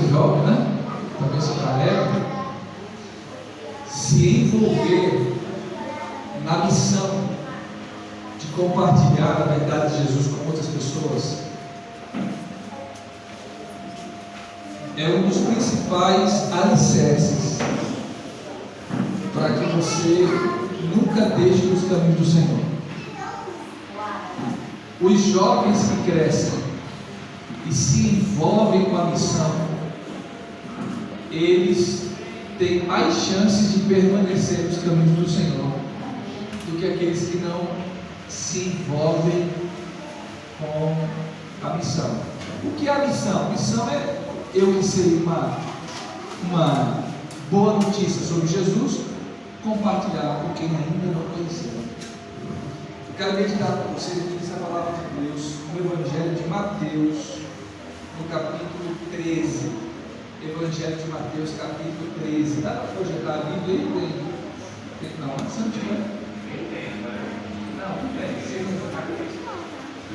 jovem, né? Talvez o Caleb, se envolver na missão de compartilhar a verdade de Jesus com outras pessoas, é um dos principais alicerces para que você nunca deixe os caminhos do Senhor. Os jovens que crescem e se envolvem com a missão, eles têm mais chances de permanecer nos caminhos do Senhor do que aqueles que não se envolvem com a missão. O que é a missão? A missão é eu receber uma boa notícia sobre Jesus, compartilhar com quem ainda não conheceu. Eu quero meditar com vocês aqui nessa palavra de Deus, no Evangelho de Mateus, no capítulo 13. Evangelho de Mateus, capítulo 13. Dá para projetar a Bíblia aí? Tem? Não, se não tiver. Não, tem.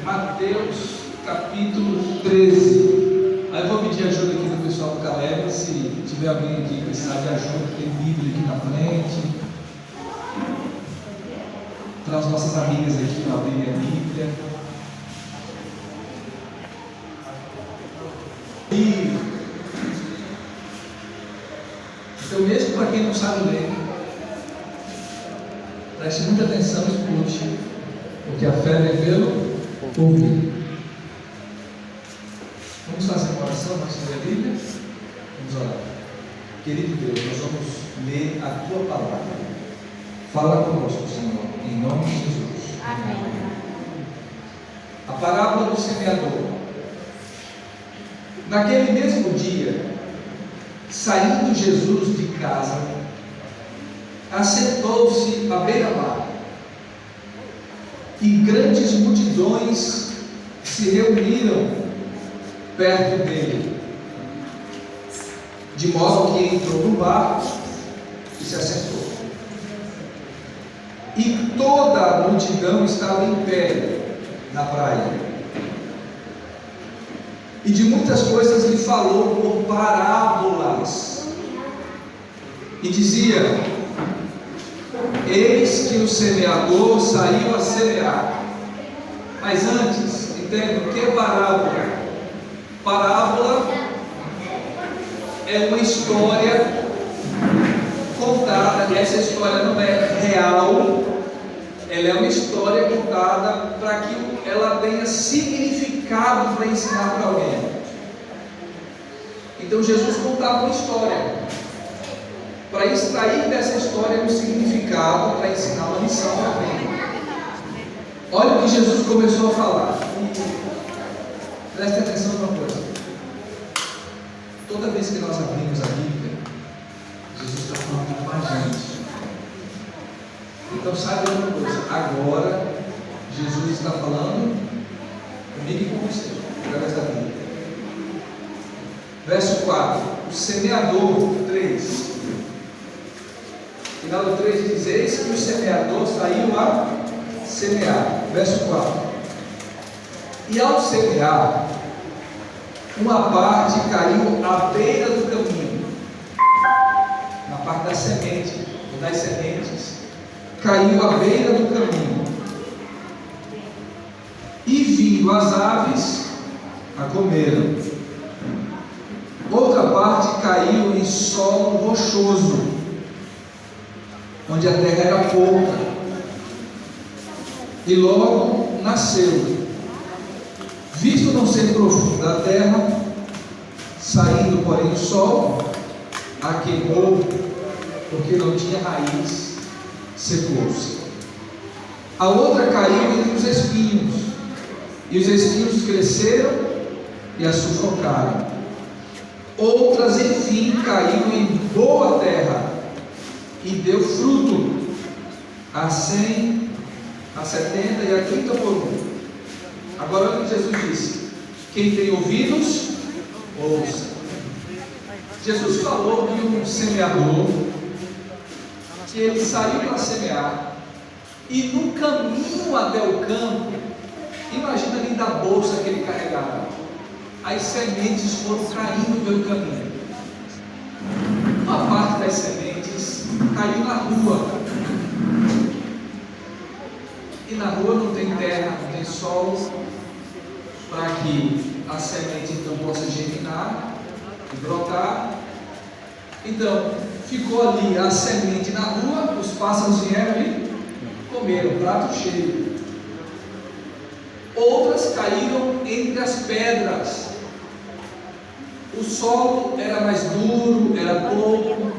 Mateus, capítulo 13. Aí eu vou pedir ajuda aqui do pessoal do Caleb, se tiver alguém aqui que precisar de ajuda, tem Bíblia aqui na frente. Para as nossas amigas aqui abrirem a Bíblia. Então, mesmo para quem não sabe ler, preste muita atenção e escute, porque a fé vem pelo ouvir. Vamos fazer uma oração antes de ler a Bíblia? Vamos orar. Querido Deus, nós vamos ler a Tua palavra. Fala conosco, Senhor, em nome de Jesus. Amém. A parábola do semeador. Naquele mesmo dia, saindo Jesus de casa, assentou-se à beira-mar, e grandes multidões se reuniram perto dele, de modo que entrou no barco e se assentou. E toda a multidão estava em pé na praia. E de muitas coisas lhe falou por parábolas. E dizia: eis que o semeador saiu a semear. Mas antes, entenda o que é parábola? Parábola é uma história contada. Essa história não é real, ela é uma história contada para que ela tenha significado para ensinar para alguém. Então Jesus contava uma história para extrair dessa história um significado, para ensinar uma lição para alguém. Olha o que Jesus começou a falar. Preste atenção numa coisa. Toda vez que nós abrimos a Bíblia, Jesus está falando com a gente. Então saiba uma coisa, agora Jesus está falando comigo e com você, através da Bíblia. Verso 4, o semeador, 3. Final do 3 diz: eis que o semeador saiu a semear. Verso 4. E ao semear, uma parte caiu à beira do caminho, na parte da semente, ou das sementes, caiu à beira do caminho, e vindo as aves a comeram. Outra parte caiu em solo rochoso, onde a terra era pouca, e logo nasceu. Visto não ser profunda a terra, saindo porém o sol, a queimou, porque não tinha raiz, secou-se. A outra caiu entre os espinhos, e os espinhos cresceram e a sufocaram. Outras, enfim, caíram em boa terra, e deu fruto, a 100, a 70 e a 30 por um. Agora olha o que Jesus disse: quem tem ouvidos, ouça. Jesus falou de um semeador, que ele saiu para semear, e no caminho até o campo, imagina ali da bolsa que ele carregava, as sementes foram caindo pelo caminho. Uma parte das sementes caiu na rua. E na rua não tem terra, não tem sol, para que a semente então possa germinar e brotar. Então, ficou ali a semente na rua, os pássaros vieram e comeram, prato cheio. Outras caíram entre as pedras. O solo era mais duro, era pouco.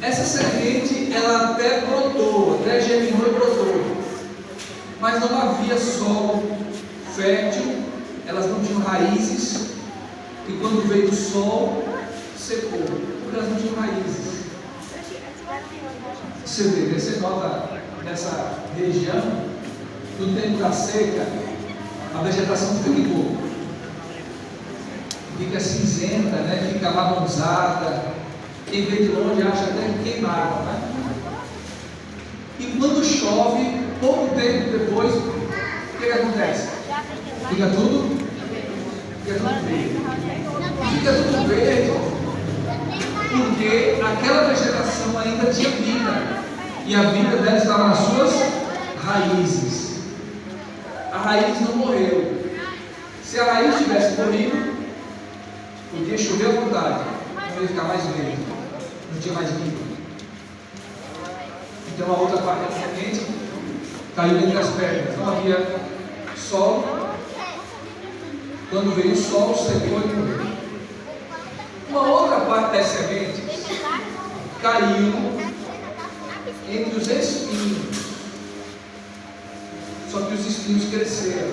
Essa semente, ela até brotou, até germinou e brotou. Mas não havia solo fértil, elas não tinham raízes. E quando veio o sol, secou, porque elas não tinham raízes. Você nota nessa região, no tempo da seca, a vegetação fica cinzenta, né? Fica marronzada. Quem vê de longe acha até queimada, né? E quando chove, pouco tempo depois, o que acontece? Fica tudo verde. Fica tudo verde, porque aquela vegetação ainda tinha vida, e a vida dela estava nas suas raízes. A raiz não morreu. Se a raiz tivesse morrido, podia chover à vontade, não ia ficar mais verde, não tinha mais vida. Então a outra parte da semente caiu entre as pernas, não havia sol. Quando veio o sol, secou e morreu. Uma outra parte das sementes caiu entre os espinhos. Só que os espinhos cresceram.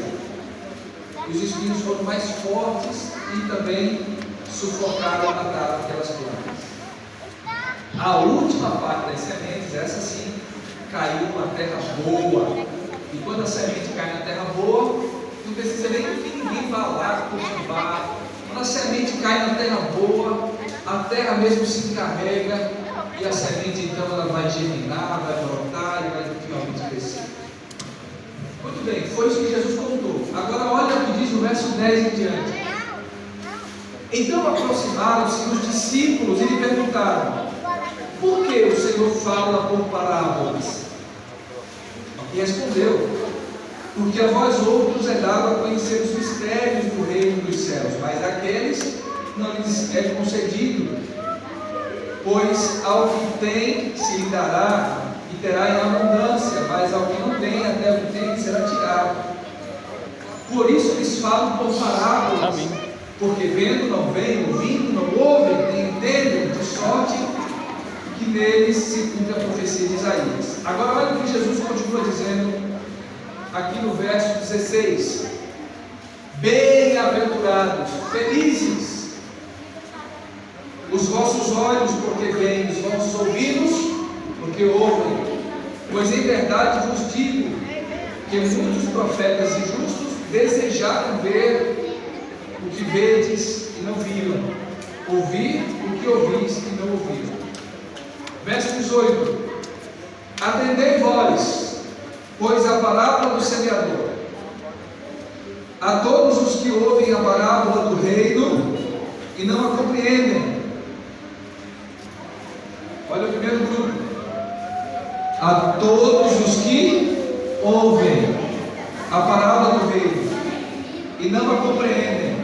Os espinhos foram mais fortes e também sufocaram e mataram aquelas plantas. A última parte das sementes, essa sim, caiu numa terra boa. E quando a semente cai na terra boa, não precisa nem que ninguém vá lá cultivar. Quando a semente cai na terra boa, a terra mesmo se encarrega e a semente então ela vai germinar, vai brotar e vai finalmente crescer. Muito bem, foi isso que Jesus contou. Agora olha o que diz no verso 10 em diante. Então aproximaram-se os discípulos e lhe perguntaram: por que o Senhor fala por parábolas? E respondeu: porque a vós outros é dado a conhecer os mistérios do reino dos céus, mas àqueles não lhes é concedido. Pois ao que tem se lhe dará e terá em abundância, mas ao que não tem, até o que tem será tirado. Por isso lhes falo por parábolas, porque vendo não veem, ouvindo não ouvem, nem entendem, de sorte que neles se cumpre a profecia de Isaías. Agora olha o que Jesus continua dizendo aqui no verso 16: bem-aventurados, felizes os vossos olhos, porque veem, os vossos ouvidos, porque ouvem. Pois em verdade vos digo que muitos profetas e justos desejaram ver o que vedes e não viram, ouvir o que ouvis e não ouviram. Verso 18: atendei vós, pois a parábola do semeador. A todos os que ouvem a parábola do reino e não a compreendem. Olha o primeiro grupo. A todos os que ouvem a parábola do reino e não a compreendem,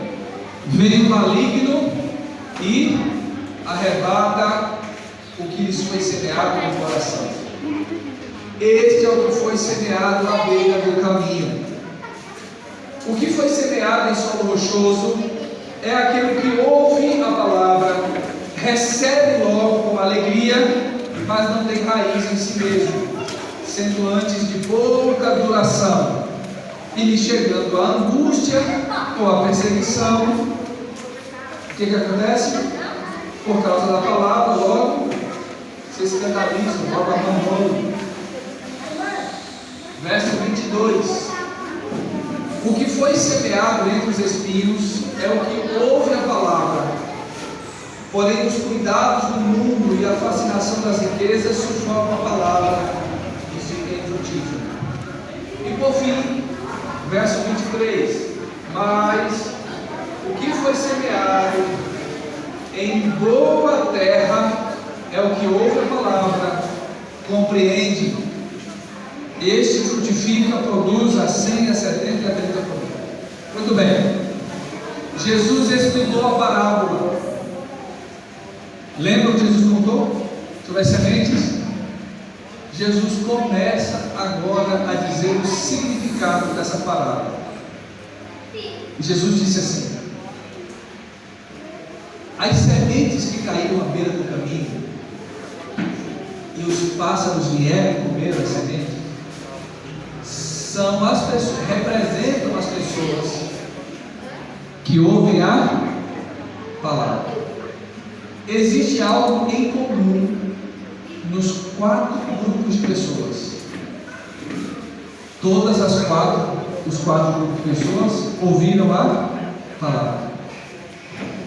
vem o maligno e arrebata o que lhes foi semeado no coração. Este é o que foi semeado à beira do caminho. O que foi semeado em solo rochoso é aquele que ouve a palavra, recebe logo com alegria, mas não tem raiz em si mesmo, sendo antes de pouca duração, e lhe chegando a angústia ou a perseguição. O que acontece? Por causa da palavra, logo se escandalizam, logo abandonam. Verso 22: o que foi semeado entre os espinhos é o que ouve a palavra, porém os cuidados do mundo e a fascinação das riquezas sufocam a palavra e fica infrutífera. E por fim, verso 23: mas que foi semeado em boa terra é o que ouve a palavra, compreende. Este frutifica, produz a 100, a 70 e a 30 por ano. Muito bem. Jesus explicou a parábola. Lembra o que Jesus contou sobre as sementes? Jesus começa agora a dizer o significado dessa parábola. E Jesus disse assim: as sementes que caíram à beira do caminho e os pássaros vieram e comeram as sementes são as pessoas, representam as pessoas que ouvem a palavra. Existe algo em comum nos 4 grupos de pessoas. Todas as os 4 grupos de pessoas ouviram a palavra.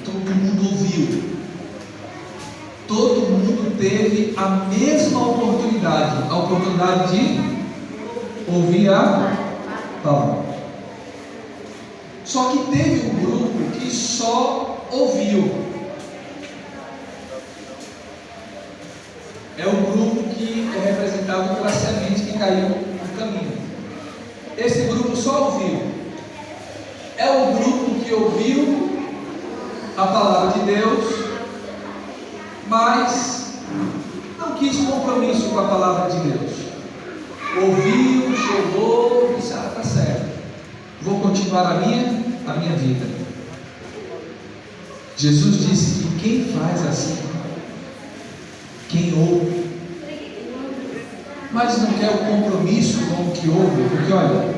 Todo mundo ouviu. Todo mundo teve a mesma oportunidade, a oportunidade de ouvir a palavra. Só que teve um grupo que só ouviu. É o grupo que é representado pela semente que caiu no caminho. Esse grupo só ouviu. É o grupo que ouviu a palavra de Deus, mas não quis compromisso com a palavra de Deus. Ouviu, chegou, disse: ah, está certo, vou continuar a minha vida. Jesus disse que quem faz assim, quem ouve, mas não quer o compromisso com o que ouve, porque olha,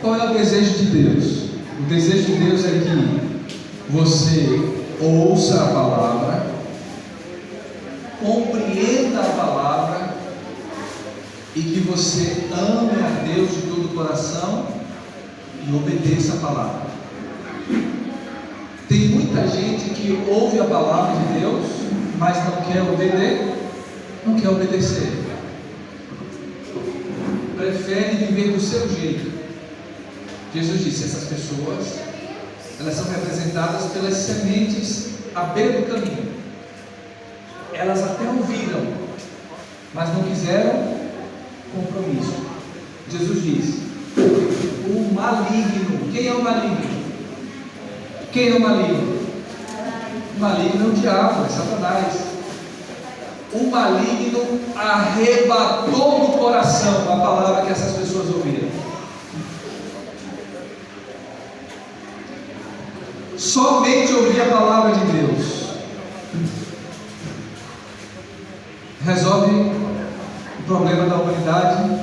qual é o desejo de Deus? O desejo de Deus é que você ouça a palavra, compreenda a palavra e que você ame a Deus de todo o coração e obedeça a palavra. Tem muita gente que ouve a palavra de Deus, mas não quer obedecer. Prefere viver do seu jeito. Jesus disse: essas pessoas, elas são representadas pelas sementes à beira do caminho. Elas até ouviram, mas não quiseram compromisso. Jesus disse: o maligno. Quem é o maligno? Quem é o maligno? O maligno é o diabo, é Satanás. O maligno arrebatou do coração a palavra que essas pessoas ouviram. Somente ouvir a palavra de Deus resolve o problema da humanidade.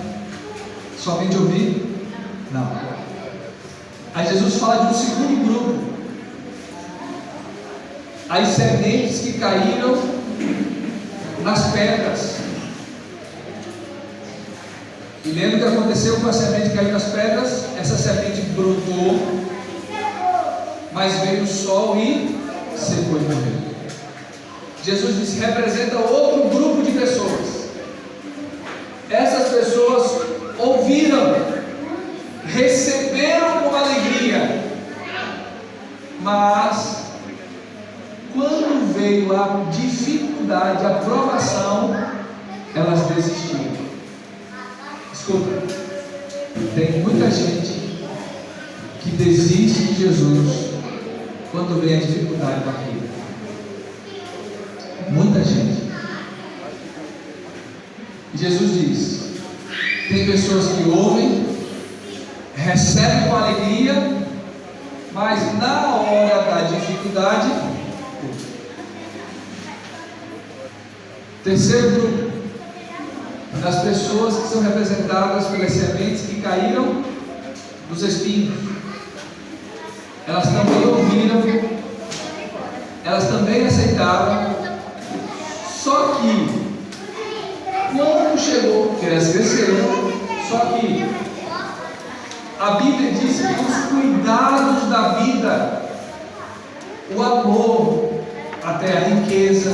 Somente ouvir? Não. Aí Jesus fala de um segundo grupo, as sementes que caíram nas pedras. E lembra o que aconteceu com a semente que caiu nas pedras? Essa semente brotou, mas veio o sol e secou e morreu. Jesus disse: representa outro grupo de pessoas. Essas pessoas ouviram, receberam com alegria, mas quando veio a dificuldade, a provação, elas desistiram. Escuta, tem muita gente que desiste de Jesus quando vem a dificuldade da vida. Muita gente. Jesus diz: tem pessoas que ouvem, recebem com alegria, mas na hora da dificuldade. Terceiro grupo, das pessoas que são representadas pelas sementes que caíram nos espinhos. Elas também ouviram, elas também aceitaram, só que quando chegou, porque elas cresceram, só que a Bíblia diz que os cuidados da vida, o amor, até a riqueza,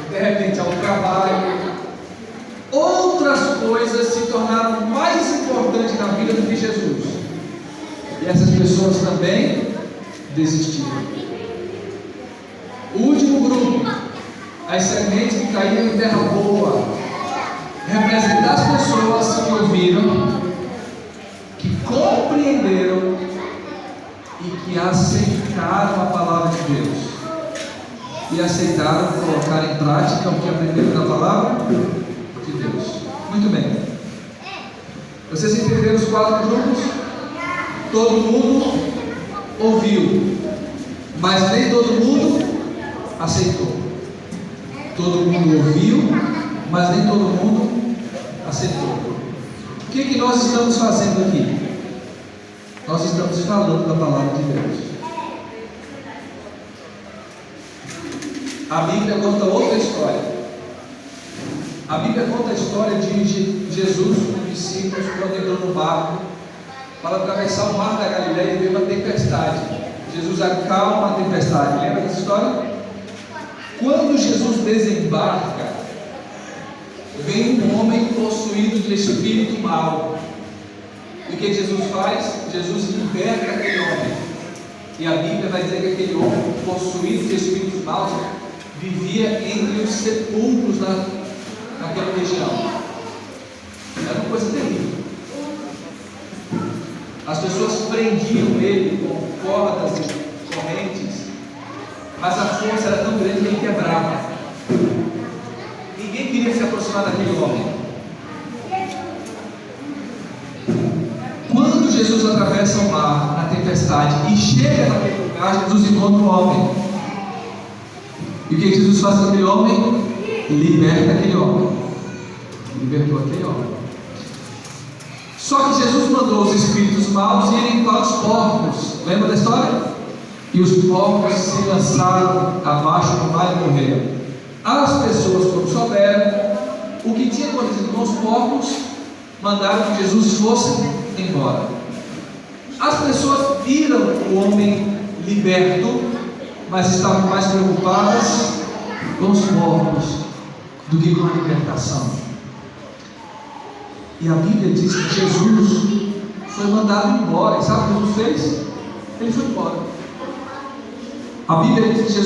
de repente ao trabalho, outras coisas se tornaram mais importantes na vida do que Jesus. E essas pessoas também desistiram. O último grupo, as sementes que caíram em terra boa, representa as pessoas que ouviram, que compreenderam e que aceitaram a palavra de Deus. E aceitaram colocar em prática o que aprenderam da palavra de Deus. Muito bem. Vocês entenderam os 4 grupos? Todo mundo ouviu, mas nem todo mundo aceitou. Todo mundo ouviu, mas nem todo mundo aceitou. O que nós estamos fazendo aqui? Nós estamos falando da palavra de Deus. A Bíblia conta outra história. A Bíblia conta a história de Jesus com os discípulos quando entrou no barco para atravessar o mar da Galileia e veio uma tempestade. Jesus acalma a tempestade. Lembra dessa história? Quando Jesus desembarca, vem um homem possuído de espírito mau. E o que Jesus faz? Jesus liberta aquele homem. E a Bíblia vai dizer que aquele homem possuído de espíritos maus vivia entre os sepulcros naquela região. Era uma coisa terrível. As pessoas prendiam ele com cordas e correntes, mas a força era tão grande que ele quebrava. Ninguém queria se aproximar daquele homem. Quando Jesus atravessa o mar na tempestade e chega naquele lugar, Jesus encontra um homem. E o que Jesus faz com aquele homem? Liberta aquele homem. Libertou aquele homem. Só que Jesus mandou os espíritos maus irem para os porcos. Lembra da história? E os porcos se lançaram abaixo do mar e morreram. As pessoas, quando souberam o que tinha acontecido com os porcos, mandaram que Jesus fosse embora. As pessoas viram o homem liberto, mas estavam mais preocupadas com os porcos do que com a libertação. E a Bíblia diz que Jesus foi mandado embora. E sabe o que Jesus fez? Ele foi embora. A Bíblia diz que Jesus